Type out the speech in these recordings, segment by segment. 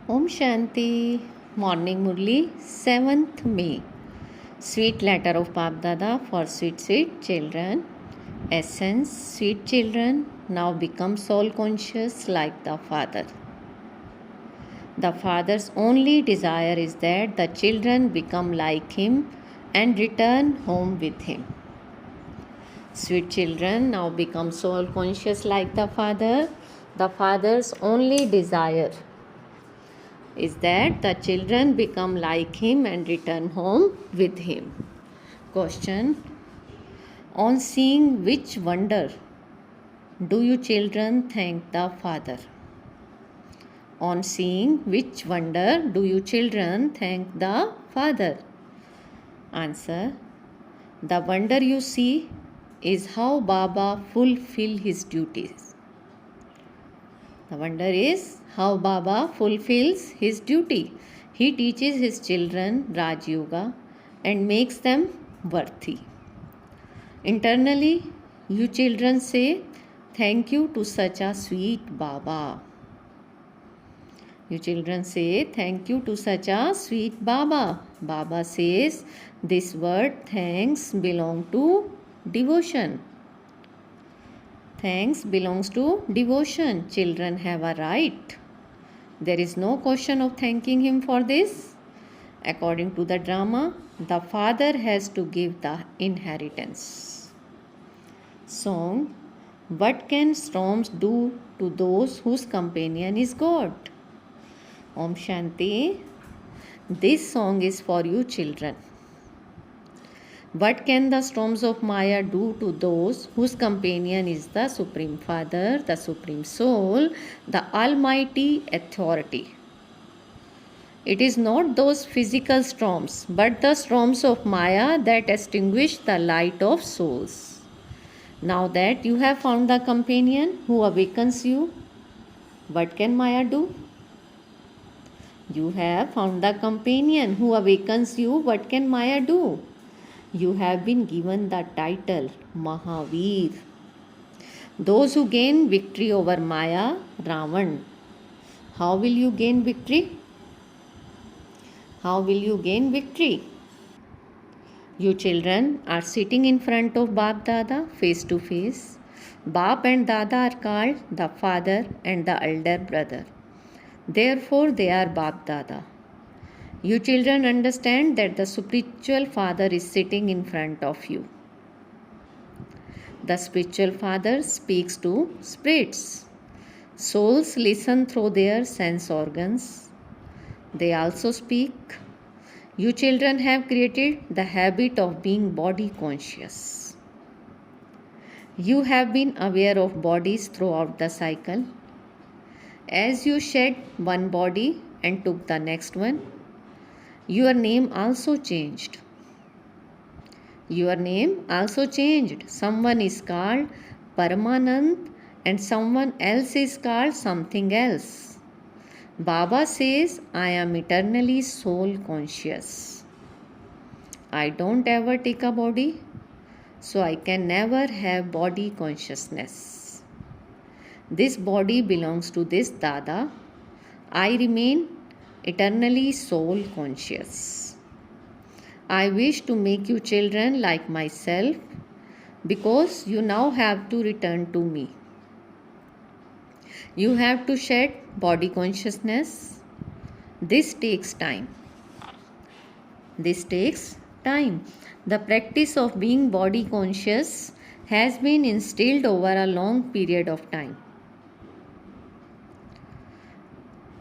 Om Shanti. Morning Murli, 7th May. Sweet letter of Bap Dada for sweet children. Essence: sweet children, now become soul conscious like the Father. The Father's only desire is that the children become like Him and return home with Him. Sweet children, now become soul conscious like the Father. The Father's only desire is that the children become like him and return home with him. Question: on seeing which wonder do you children thank the Father? On seeing which wonder do you children thank the Father? Answer: the wonder you see is how Baba fulfill his duties. The wonder is how Baba fulfills his duty. He teaches his children Raj Yoga and makes them worthy. Internally, you children say thank you to such a sweet Baba. You children say thank you to such a sweet Baba. Baba says this word thanks belong to devotion. Thanks belongs to devotion. Children have a right. There is no question of thanking him for this. According to the drama, the father has to give the inheritance. Song: what can storms do to those whose companion is God? Om Shanti. This song is for you children. What can the storms of Maya do to those whose companion is the Supreme Father, the Supreme Soul, the Almighty Authority? It is not those physical storms, but the storms of Maya that extinguish the light of souls. Now that you have found the companion who awakens you, what can Maya do? You have found the companion who awakens you. What can Maya do? You have been given the title Mahavir. Those who gain victory over Maya, Ravan. How will you gain victory? How will you gain victory? You children are sitting in front of Bap Dada face to face. Bap and Dada are called the father and the elder brother. Therefore, they are Bap Dada. You children understand that the spiritual father is sitting in front of you. The spiritual father speaks to spirits. Souls listen through their sense organs. They also speak. You children have created the habit of being body conscious. You have been aware of bodies throughout the cycle. As you shed one body and took the next one, your name also changed. Your name also changed. Someone is called Paramanand and someone else is called something else. Baba says, I am eternally soul conscious. I don't ever take a body, so I can never have body consciousness. This body belongs to this Dada. I remain eternally soul conscious. I wish to make you children like myself because you now have to return to me. You have to shed body consciousness. This takes time. This takes time. The practice of being body conscious has been instilled over a long period of time.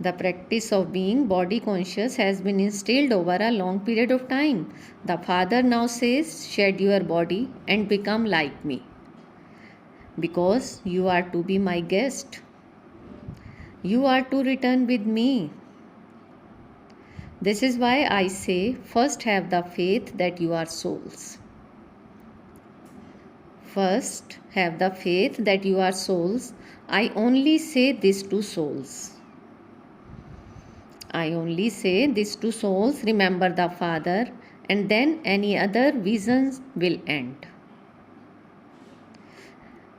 The practice of being body conscious has been instilled over a long period of time. The Father now says, shed your body and become like me. Because you are to be my guest. You are to return with me. This is why I say, first have the faith that you are souls. First have the faith that you are souls. I only say this to souls. I only say this to souls, remember the Father, and then any other visions will end.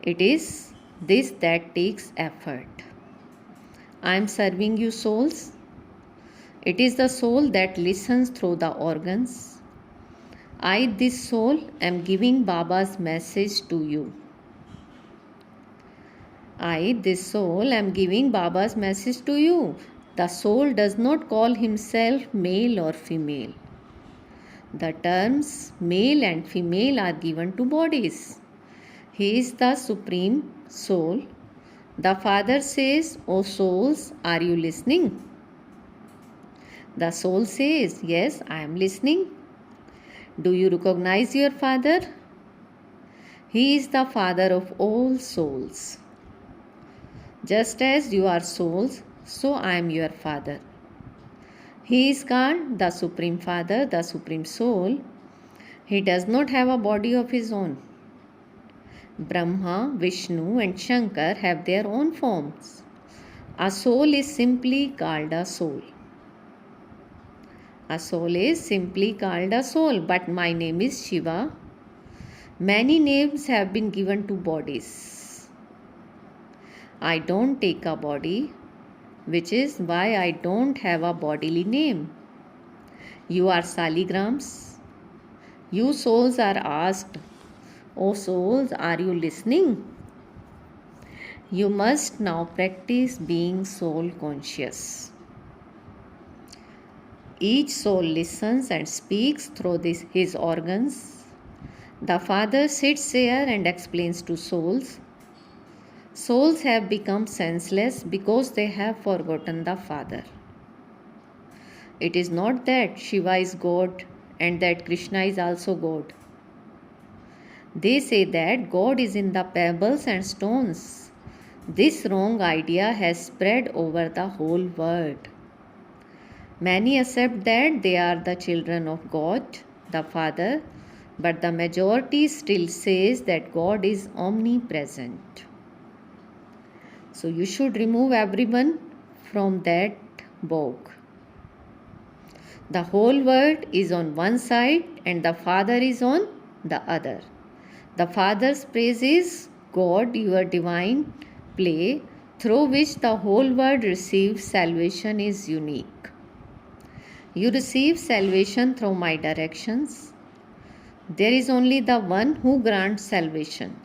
It is this that takes effort. I am serving you souls. It is the soul that listens through the organs. I, this soul, am giving Baba's message to you. I, this soul, am giving Baba's message to you. The soul does not call himself male or female. The terms male and female are given to bodies. He is the supreme soul. The Father says, "O souls, are you listening?" The soul says, "Yes, I am listening." Do you recognize your Father? He is the Father of all souls. Just as you are souls, so I am your Father. He is called the Supreme Father, the Supreme Soul. He does not have a body of his own. Brahma, Vishnu and Shankar have their own forms. A soul is simply called a soul. A soul is simply called a soul, but my name is Shiva. Many names have been given to bodies. I don't take a body, which is why I don't have a bodily name. You are saligrams. You souls are asked, "O souls, are you listening?" You must now practice being soul conscious. Each soul listens and speaks through his organs. The Father sits there and explains to souls. Souls have become senseless because they have forgotten the Father. It is not that Shiva is God and that Krishna is also God. They say that God is in the pebbles and stones. This wrong idea has spread over the whole world. Many accept that they are the children of God, the Father, but the majority still says that God is omnipresent. So you should remove everyone from that bog. The whole world is on one side and the Father is on the other. The Father's praise is God, your divine play, through which the whole world receives salvation, is unique. You receive salvation through my directions. There is only the one who grants salvation.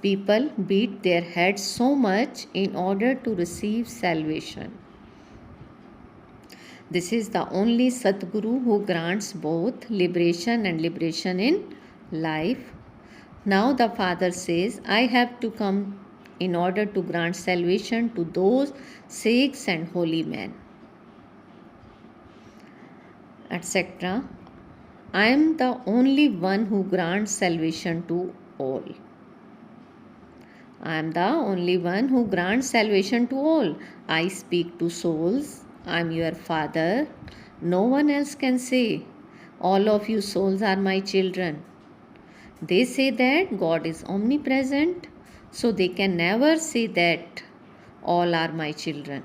People beat their heads so much in order to receive salvation. This is the only Sadguru who grants both liberation and liberation in life. Now the Father says, I have to come in order to grant salvation to those saints and holy men, etc. I am the only one who grants salvation to all. I am the only one who grants salvation to all. I speak to souls. I am your Father. No one else can say, all of you souls are my children. They say that God is omnipresent, so they can never say that all are my children.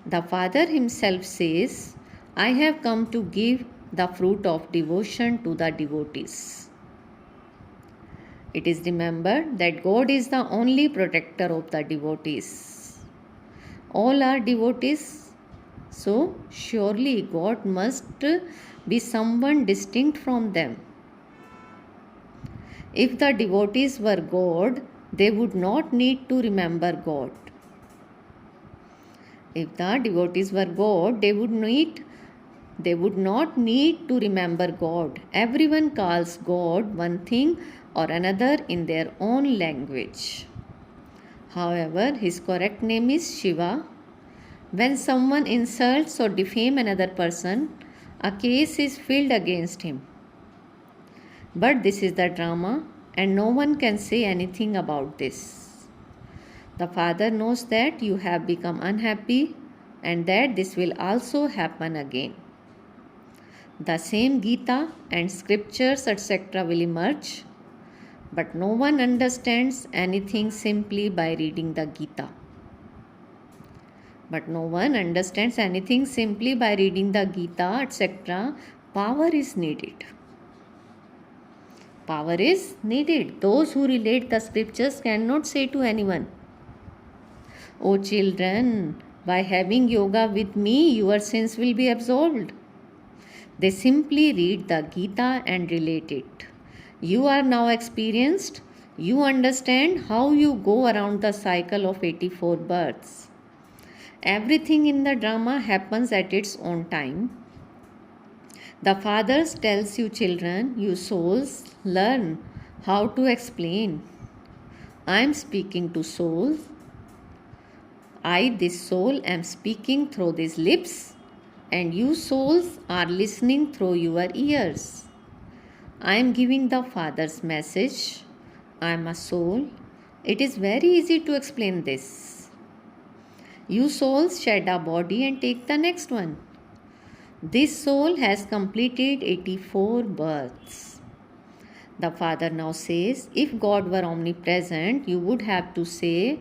The Father himself says, I have come to give the fruit of devotion to the devotees. It is remembered that God is the only protector of the devotees. All are devotees, so surely God must be someone distinct from them. If the devotees were God, they would not need to remember God. If the devotees were God, they would not need to remember God. Everyone calls God one thing or another in their own language. However, his correct name is Shiva. When someone insults or defames another person, a case is filed against him. But this is the drama, and no one can say anything about this. The Father knows that you have become unhappy and that this will also happen again. The same Gita and scriptures, etc. will emerge, but no one understands anything simply by reading the Gita. But no one understands anything simply by reading the Gita, etc. Power is needed. Power is needed. Those who relate the scriptures cannot say to anyone, O children, By having yoga with me, your sins will be absolved. They simply read the Gita and relate it. You are now experienced. You understand how you go around the cycle of 84 births. Everything in the drama happens at its own time. The Father tells you, children, you souls, learn how to explain. I am speaking to souls. I, this soul, am speaking through these lips, and you souls are listening through your ears. I am giving the Father's message. I am a soul. It is very easy to explain this. You souls shed a body and take the next one. This soul has completed 84 births. The Father now says, if God were omnipresent, you would have to say,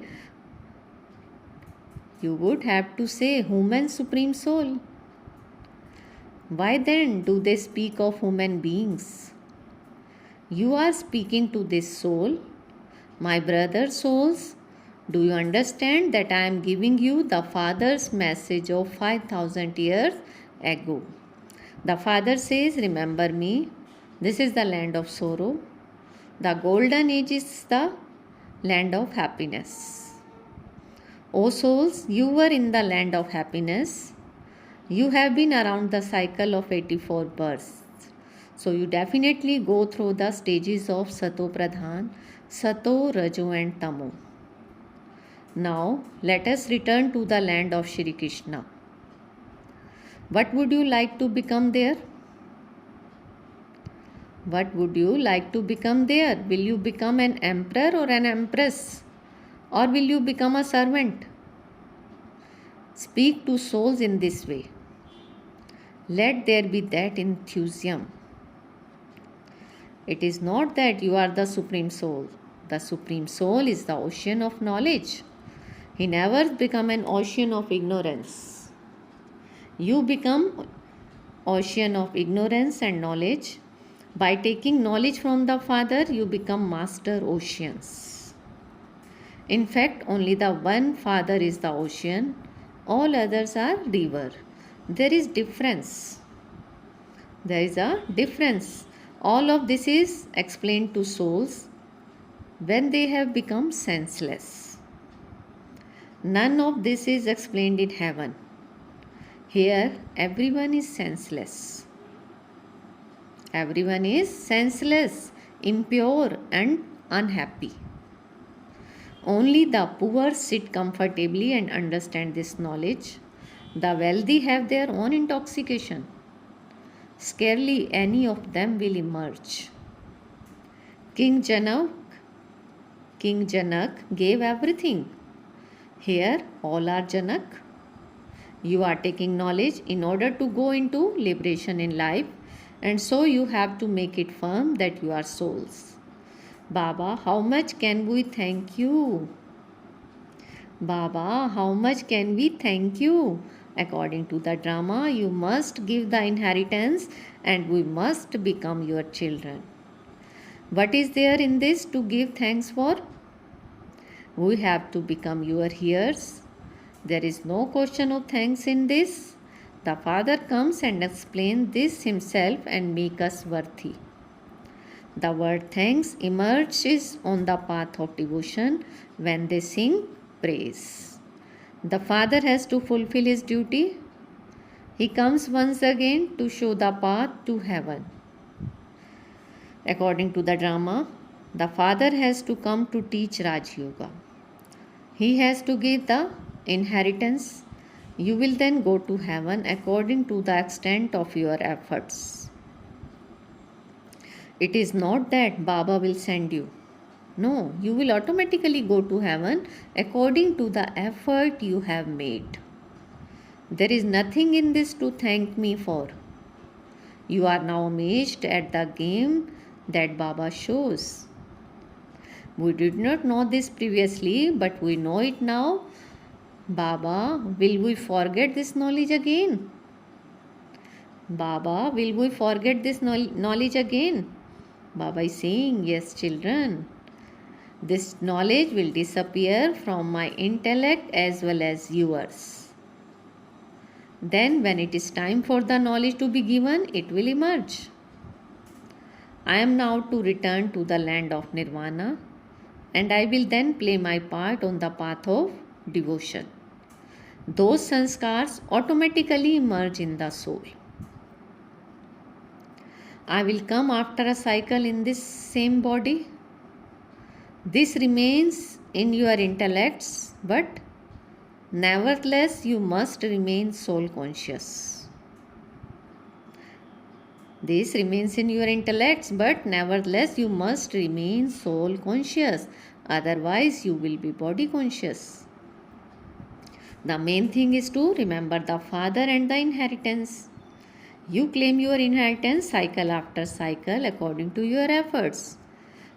human supreme soul. Why then do they speak of human beings? You are speaking to this soul. My brother souls, do you understand that I am giving you the Father's message of 5,000 years ago? The Father says, remember me. This is the land of sorrow. The golden age is the land of happiness. O souls, you were in the land of happiness. You have been around the cycle of 84 births. So you definitely go through the stages of Sato Pradhan, Sato, Rajo and Tamo. Now let us return to the land of Shri Krishna. What would you like to become there? What would you like to become there? Will you become an emperor or an empress? Or will you become a servant? Speak to souls in this way. Let there be that enthusiasm. It is not that you are the Supreme Soul. The Supreme Soul is the ocean of knowledge. He never become an ocean of ignorance. You become ocean of ignorance and knowledge. By taking knowledge from the Father, you become master oceans. In fact, only the one Father is the ocean. All others are river. There is difference. There is a difference. All of this is explained to souls when they have become senseless. None of this is explained in heaven. Here, everyone is senseless. Everyone is senseless, impure and unhappy. Only the poor sit comfortably and understand this knowledge. The wealthy have their own intoxication. Scarcely any of them will emerge. King Janak gave everything. Here, all are Janak. You are taking knowledge in order to go into liberation in life, and so you have to make it firm that you are souls. Baba, how much can we thank you? Baba, how much can we thank you? According to the drama, you must give the inheritance and we must become your children. What is there in this to give thanks for? We have to become your heirs. There is no question of thanks in this. The Father comes and explains this himself and makes us worthy. The word thanks emerges on the path of devotion when they sing praise. The Father has to fulfill his duty. He comes once again to show the path to heaven. According to the drama, the Father has to come to teach Raj Yoga. He has to give the inheritance. You will then go to heaven according to the extent of your efforts. It is not that Baba will send you. No, you will automatically go to heaven according to the effort you have made. There is nothing in this to thank me for. You are now amazed at the game that Baba shows. We did not know this previously, but we know it now. Baba, will we forget this knowledge again? Baba, will we forget this knowledge again? Baba is saying, yes, children. This knowledge will disappear from my intellect as well as yours. Then when it is time for the knowledge to be given, it will emerge. I am now to return to the land of nirvana, and I will then play my part on the path of devotion. Those sanskars automatically emerge in the soul. I will come after a cycle in this same body. This remains in your intellects, but nevertheless you must remain soul conscious. This remains in your intellects, but nevertheless you must remain soul conscious. Otherwise you will be body conscious. The main thing is to remember the father and the inheritance. You claim your inheritance cycle after cycle according to your efforts.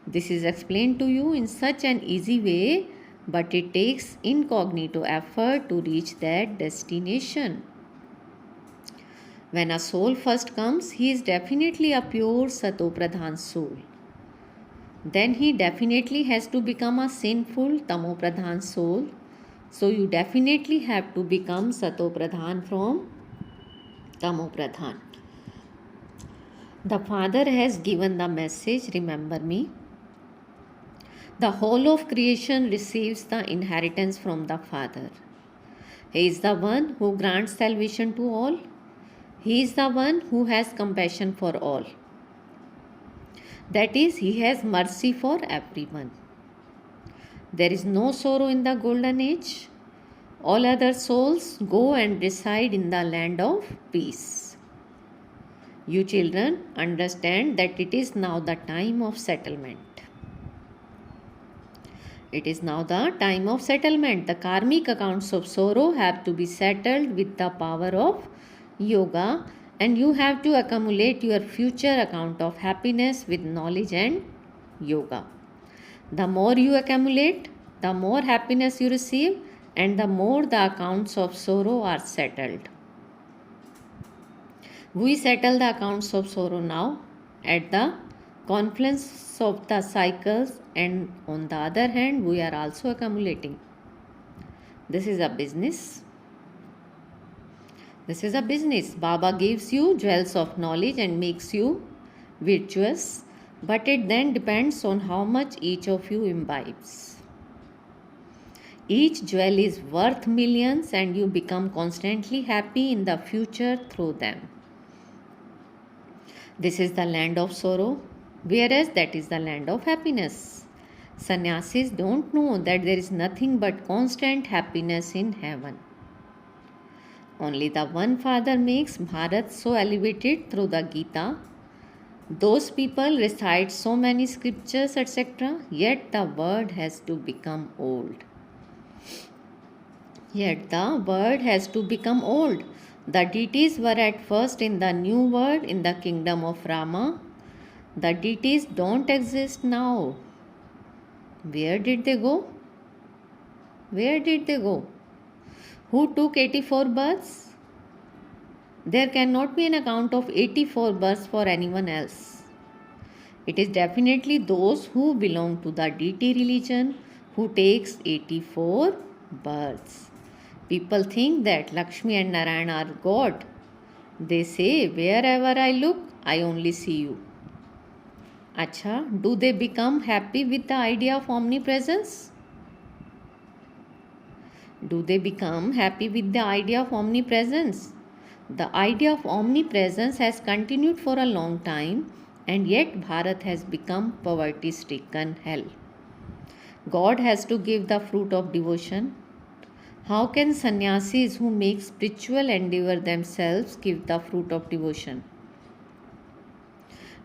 This is explained to you in such an easy way, but it takes incognito effort to reach that destination. When a soul first comes, he is definitely a pure Satopradhan soul. Then he definitely has to become a sinful Tamopradhan soul. So you definitely have to become Satopradhan from Tamopradhan. The Father has given the message, remember me. The whole of creation receives the inheritance from the Father. He is the one who grants salvation to all. He is the one who has compassion for all. That is, he has mercy for everyone. There is no sorrow in the golden age. All other souls go and reside in the land of peace. You children understand that it is now the time of settlement. It is now the time of settlement. The karmic accounts of sorrow have to be settled with the power of yoga, and you have to accumulate your future account of happiness with knowledge and yoga. The more you accumulate, the more happiness you receive, and the more the accounts of sorrow are settled. We settle the accounts of sorrow now at the confluence of the cycles, and on the other hand, we are also accumulating. This is a business. This is a business. Baba gives you jewels of knowledge and makes you virtuous, but it then depends on how much each of you imbibes. Each jewel is worth millions, and you become constantly happy in the future through them. This is the land of sorrow, whereas that is the land of happiness. Sannyasis don't know that there is nothing but constant happiness in heaven. Only the one Father makes Bharat so elevated through the Gita. Those people recite so many scriptures, etc., yet the word has to become old. Yet the word has to become old. The deities were at first in the new world, in the kingdom of Rama. The deities don't exist now. Where did they go? Where did they go? Who took 84 births? There cannot be an account of 84 births for anyone else. It is definitely those who belong to the deity religion who takes 84 births. People think that Lakshmi and Narayana are God. They say, wherever I look, I only see you. Acha, do they become happy with the idea of omnipresence? Do they become happy with the idea of omnipresence? The idea of omnipresence has continued for a long time, and yet Bharat has become poverty-stricken hell. God has to give the fruit of devotion. How can sannyasis who make spiritual endeavor themselves give the fruit of devotion?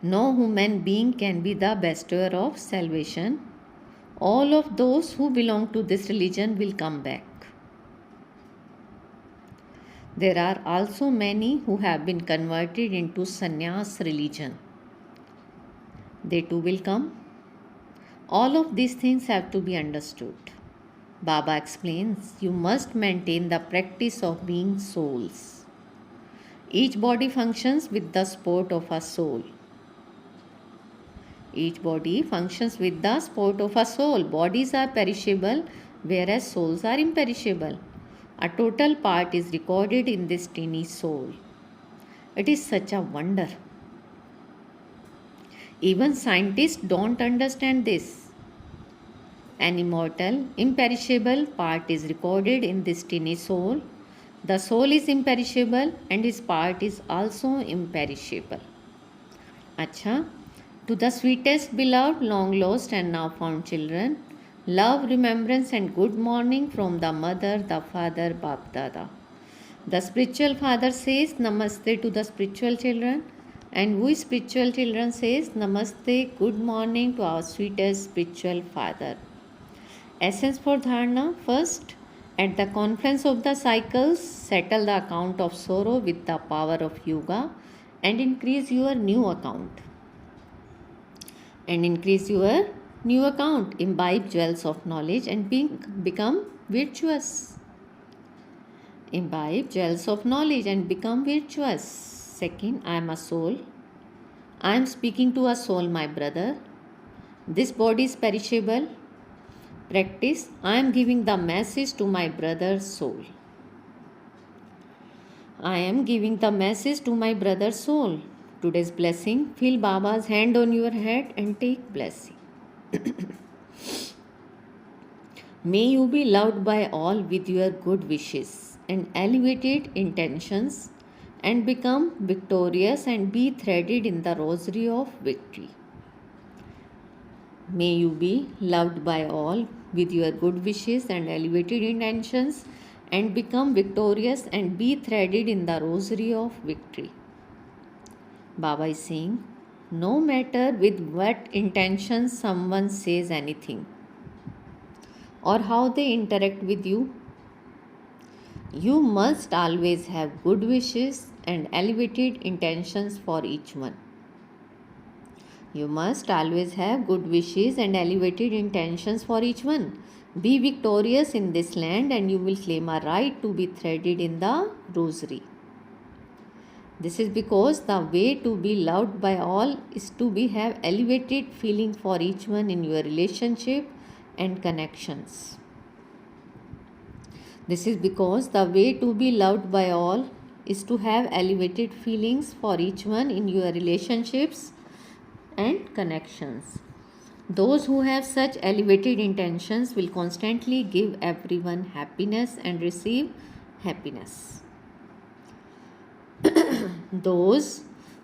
No human being can be the bestower of salvation. All of those who belong to this religion will come back. There are also many who have been converted into sannyas religion. They too will come. All of these things have to be understood. Baba explains, you must maintain the practice of being souls. Each body functions with the support of a soul. Each body functions with the support of a soul. Bodies are perishable, whereas souls are imperishable. A total part is recorded in this tiny soul. It is such a wonder. Even scientists don't understand this. An immortal, imperishable part is recorded in this tiny soul. The soul is imperishable and his part is also imperishable. Acha, to the sweetest beloved, long lost and now found children, love, remembrance and good morning from the mother, the father, Bap Dada. The spiritual father says Namaste to the spiritual children, and we spiritual children says Namaste, good morning to our sweetest spiritual father. Essence for Dharana. First, at the confluence of the cycles, settle the account of sorrow with the power of yoga and increase your new account. Imbibe jewels of knowledge and become virtuous. Imbibe jewels of knowledge and become virtuous. Second, I am a soul. I am speaking to a soul, my brother. This body is perishable. Practice, I am giving the message to my brother's soul. I am giving the message to my brother's soul. Today's blessing, feel Baba's hand on your head and take blessing. May you be loved by all with your good wishes and elevated intentions and become victorious and be threaded in the rosary of victory. May you be loved by all with your good wishes and elevated intentions and become victorious and be threaded in the rosary of victory. Baba is saying, no matter with what intention someone says anything or how they interact with you, you must always have good wishes and elevated intentions for each one. You must always have good wishes and elevated intentions for each one. Be victorious in this land and you will claim a right to be threaded in the rosary. This is because the way to be loved by all is to have elevated feeling for each one in your relationship and connections. This is because the way to be loved by all is to have elevated feelings for each one in your relationships and connections. Those who have such elevated intentions will constantly give everyone happiness and receive happiness. Those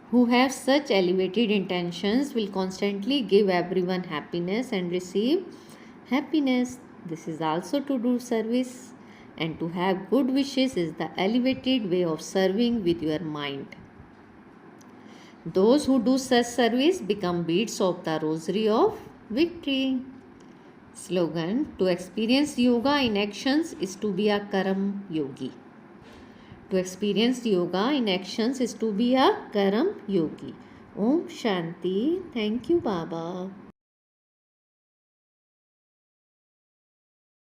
who have such elevated intentions will constantly give everyone happiness and receive happiness. This is also to do service, and to have good wishes is the elevated way of serving with your mind. Those who do such service become beads of the rosary of victory. Slogan, to experience yoga in actions is to be a Karam yogi. To experience yoga in actions is to be a Karam yogi. Om Shanti. Thank you, Baba.